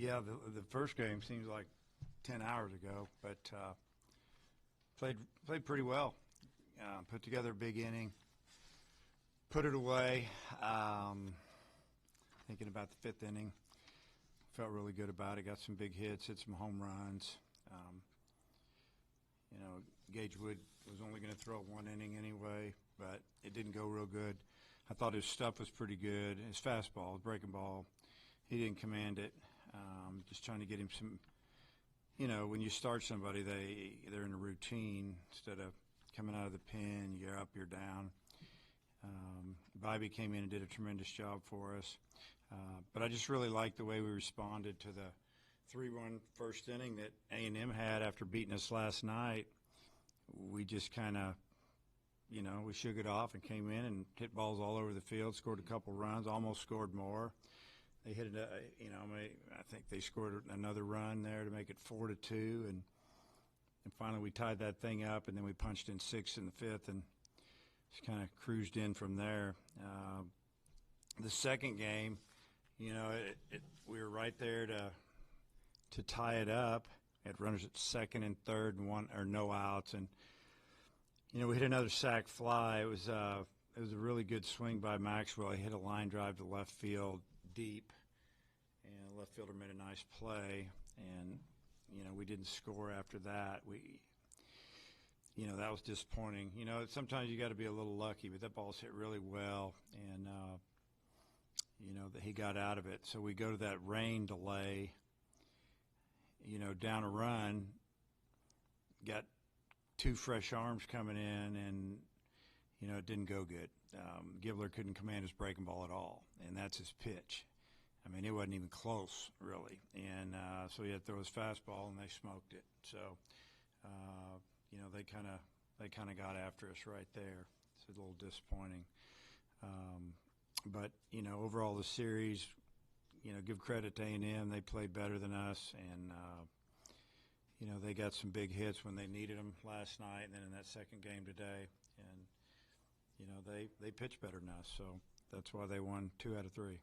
Yeah, the first game seems like 10 hours ago, but played pretty well. Put together a big inning, put it away. Thinking about the fifth inning, felt really good about it. Got some big hits, hit some home runs. Gage Wood was only going to throw one inning anyway, but it didn't go real good. I thought his stuff was pretty good. His fastball, his breaking ball, he didn't command it. Just trying to get him some. When you start somebody, they're in a routine instead of coming out of the pen. You're up, you're down. Bobby came in and did a tremendous job for us. But I just really liked the way we responded to the 3-1 first inning that A&M had after beating us last night. We just kind of, we shook it off and came in and hit balls all over the field, scored a couple runs, almost scored more. They hit it, I think they scored another run there to make it 4-2, and finally we tied that thing up, and then we punched in 6 in the fifth and just kind of cruised in from there. The second game, we were right there to tie it up. Had runners at second and third and no outs, and we hit another sac fly. It was a really good swing by Maxwell. He hit a line drive to left field deep, and the left fielder made a nice play, and we didn't score after that. That was disappointing. Sometimes you got to be a little lucky, but that ball's hit really well, and that he got out of it. So we go to that rain delay, down a run, got 2 fresh arms coming in, and it didn't go good. Gibbler couldn't command his breaking ball at all, and that's his pitch. I mean, it wasn't even close, really. And so he had to throw his fastball, and they smoked it. So, they kind of got after us right there. It's a little disappointing. But overall the series, give credit to A&M. They played better than us, and they got some big hits when they needed them last night, and then in that second game today, and they pitched better than us, so that's why they won 2 out of 3.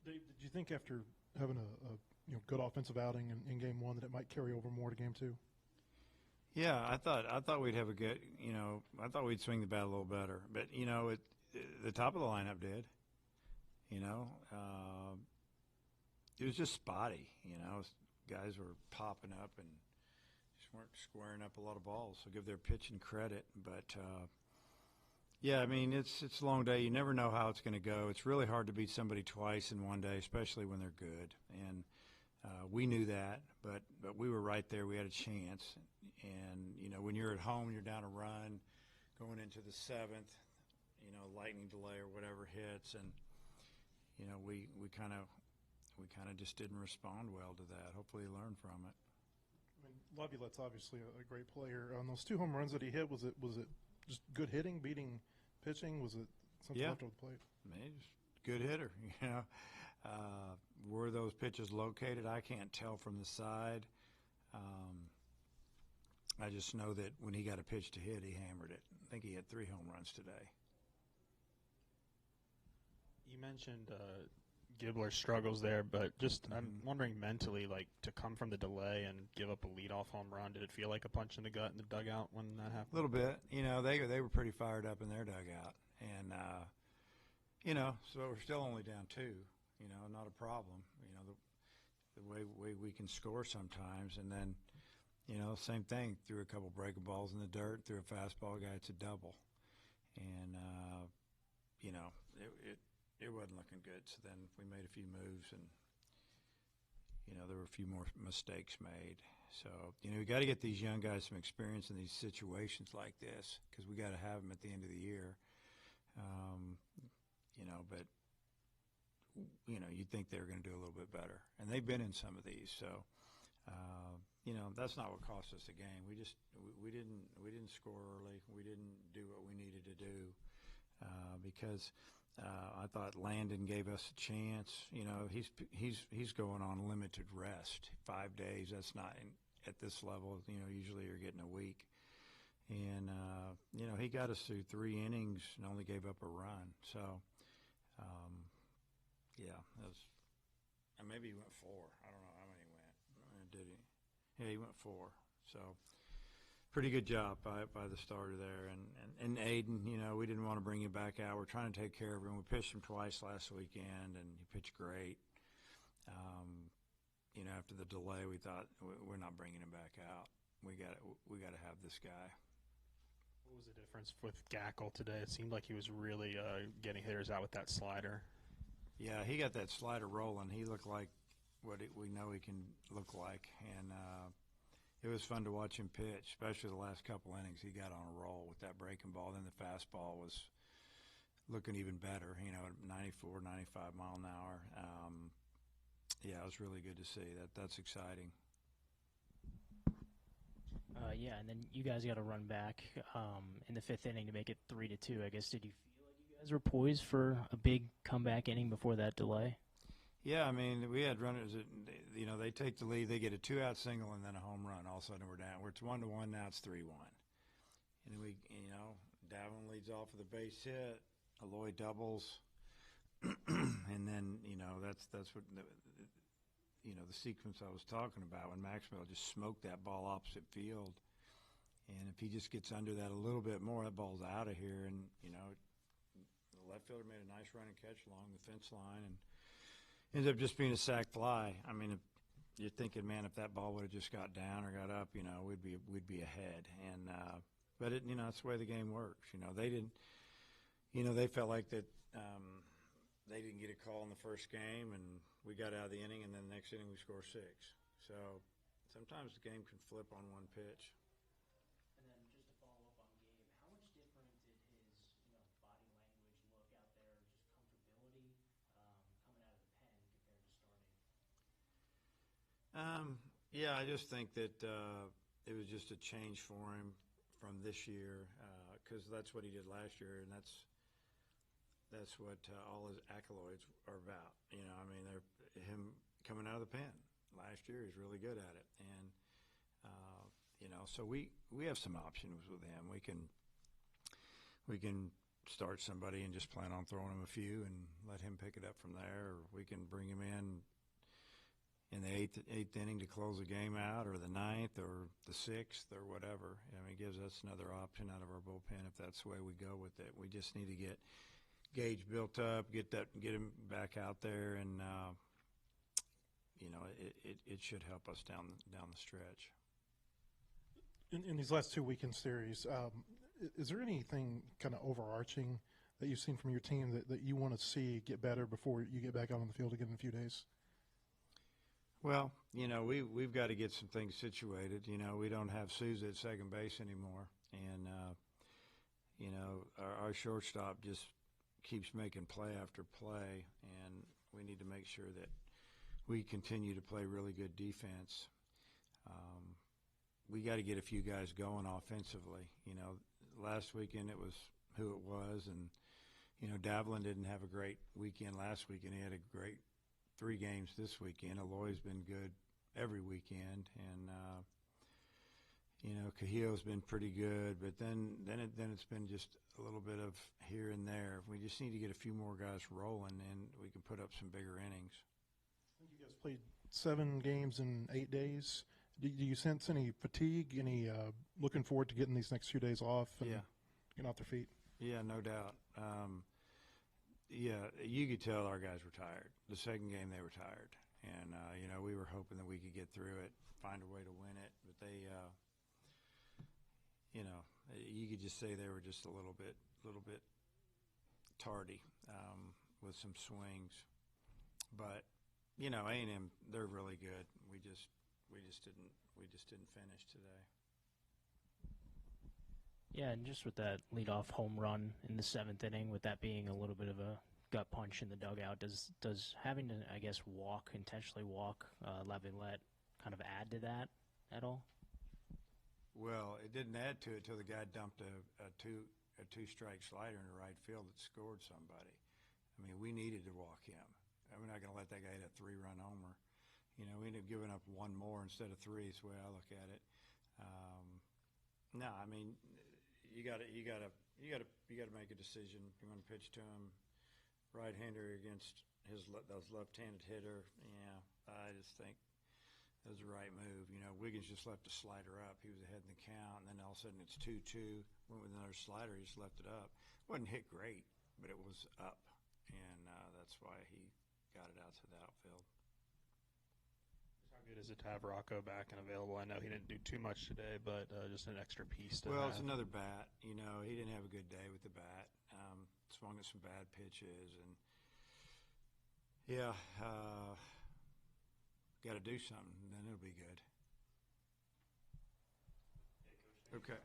Dave, did you think after having a good offensive outing in game 1 that it might carry over more to game 2? Yeah, I thought we'd have a good, I thought we'd swing the bat a little better, but the top of the lineup did. It was just spotty. Guys were popping up and just weren't squaring up a lot of balls. So give their pitching credit, but yeah, I mean it's a long day. You never know how it's going to go. It's really hard to beat somebody twice in one day, especially when they're good. And we knew that, but we were right there. We had a chance. And when you're at home, you're down a run, going into the 7th. Lightning delay or whatever hits, and we kind of just didn't respond well to that. Hopefully, he learned from it. I mean, Laviolette's obviously a great player. On those 2 home runs that he hit, was it just good hitting, beating pitching? Was it something left on the plate? I mean, he's a good hitter. Where those pitches located, I can't tell from the side. I just know that when he got a pitch to hit, he hammered it. I think he had 3 home runs today. You mentioned Gibbler's struggles there, but just I'm wondering mentally, like, to come from the delay and give up a leadoff home run, did it feel like a punch in the gut in the dugout when that happened? A little bit. They were pretty fired up in their dugout, and so we're still only down 2. Not a problem. The way we can score sometimes, and then same thing. Threw a couple breaking balls in the dirt, threw a fastball guy. It's a double, and it wasn't looking good. So then we made a few moves, and there were a few more mistakes made. So we got to get these young guys some experience in these situations like this, because we got to have them at the end of the year. But you'd think they were going to do a little bit better, and they've been in some of these. So that's not what cost us the game. We didn't score early. We didn't do what we needed to do because. I thought Landon gave us a chance. He's going on limited rest, 5 days. That's not at this level. Usually you're getting a week, and he got us through 3 innings and only gave up a run. So, yeah, and maybe he went 4. I don't know how many he went. Did he? Yeah, he went 4. So pretty good job by the starter there. And Aiden, you know, we didn't want to bring him back out. We're trying to take care of him. We pitched him twice last weekend, and he pitched great. You know, after the delay, we thought we're not bringing him back out. We got to have this guy. What was the difference with Gackle today? It seemed like he was really getting hitters out with that slider. Yeah, he got that slider rolling. He looked like what we know he can look like, and it was fun to watch him pitch, especially the last couple innings. He got on a roll with that breaking ball. Then the fastball was looking even better, you know, at 94, 95 mile an hour. Yeah, it was really good to see. That's exciting. Yeah, and then you guys got to run back in the 5th inning to make it 3-2. I guess, did you feel like you guys were poised for a big comeback inning before that delay? Yeah, I mean, we had runners that, you know, they take the lead, they get a 2-out single and then a home run. All of a sudden we're down. It's 1-1, now it's 3-1. And we, you know, Davin leads off with a base hit, Aloy doubles, and then, you know, that's what, you know, the sequence I was talking about when Maxwell just smoked that ball opposite field. And if he just gets under that a little bit more, that ball's out of here. And, you know, the left fielder made a nice running catch along the fence line and ends up just being a sac fly. I mean, you're thinking, man, if that ball would have just got down or got up, you know, we'd be ahead. And but it, you know, that's the way the game works. You know, they didn't, you know, they felt like that they didn't get a call in the first game, and we got out of the inning, and then the next inning we score 6. So sometimes the game can flip on one pitch. And then just to follow up on Gabe, how much different did his, you know, body language look out there, just comfortability coming out of the pen compared to starting? Yeah, I just think that it was just a change for him from this year, because that's what he did last year, and that's what all his accolades are about. You know, I mean, they're him coming out of the pen. Last year, he's really good at it, and you know, so we have some options with him. We can start somebody and just plan on throwing him a few and let him pick it up from there, or we can bring him in the eighth inning to close the game out, or the 9th, or the 6th, or whatever. I mean, it gives us another option out of our bullpen if that's the way we go with it. We just need to get Gage built up, get him back out there, and you know, it should help us down the stretch. In these last 2 weekend series, is there anything kind of overarching that you've seen from your team that you want to see get better before you get back out on the field again in a few days? Well, you know, we've got to get some things situated. You know, we don't have Souza at second base anymore, and you know, our shortstop just keeps making play after play, and we need to make sure that we continue to play really good defense. We got to get a few guys going offensively. You know, last weekend it was who it was, and you know, Davlin didn't have a great weekend last weekend. He had a great 3 games this weekend. Aloy's been good every weekend, and you know, Cahillo's been pretty good, but then it's been just a little bit of here and there. We just need to get a few more guys rolling, and we can put up some bigger innings. I think you guys played 7 games in 8 days. Do you sense any fatigue, any looking forward to getting these next few days off and getting off their feet? Yeah, no doubt. Yeah, you could tell our guys were tired. The second game they were tired, and you know, we were hoping that we could get through it, find a way to win it, but they you know, you could just say they were just a little bit tardy with some swings. But you know, A&M, they're really good. We just didn't finish today. Yeah, and just with that leadoff home run in the 7th inning, with that being a little bit of a gut punch in the dugout, does having to, I guess, intentionally walk Laviolette kind of add to that at all? Well, it didn't add to it till the guy dumped a two-strike slider in the right field that scored somebody. I mean, we needed to walk him. We're not going to let that guy hit a 3-run homer. You know, we ended up giving up 1 more instead of 3. Is the way I look at it. No, I mean, you got to make a decision. You want to pitch to him right right-hander against those left-handed hitter. Yeah, I just think it was the right move. You know, Wiggins just left a slider up. He was ahead in the count, and then all of a sudden it's 2-2. Went with another slider. He just left it up. Wasn't hit great, but it was up, and that's why he got it out to the outfield. How good is it to have Rocco back and available? I know he didn't do too much today, but just an extra piece to Well, have. it's another bat. You know, he didn't have a good day with the bat. Swung at some bad pitches, and yeah, got to do something, then it'll be good. Okay.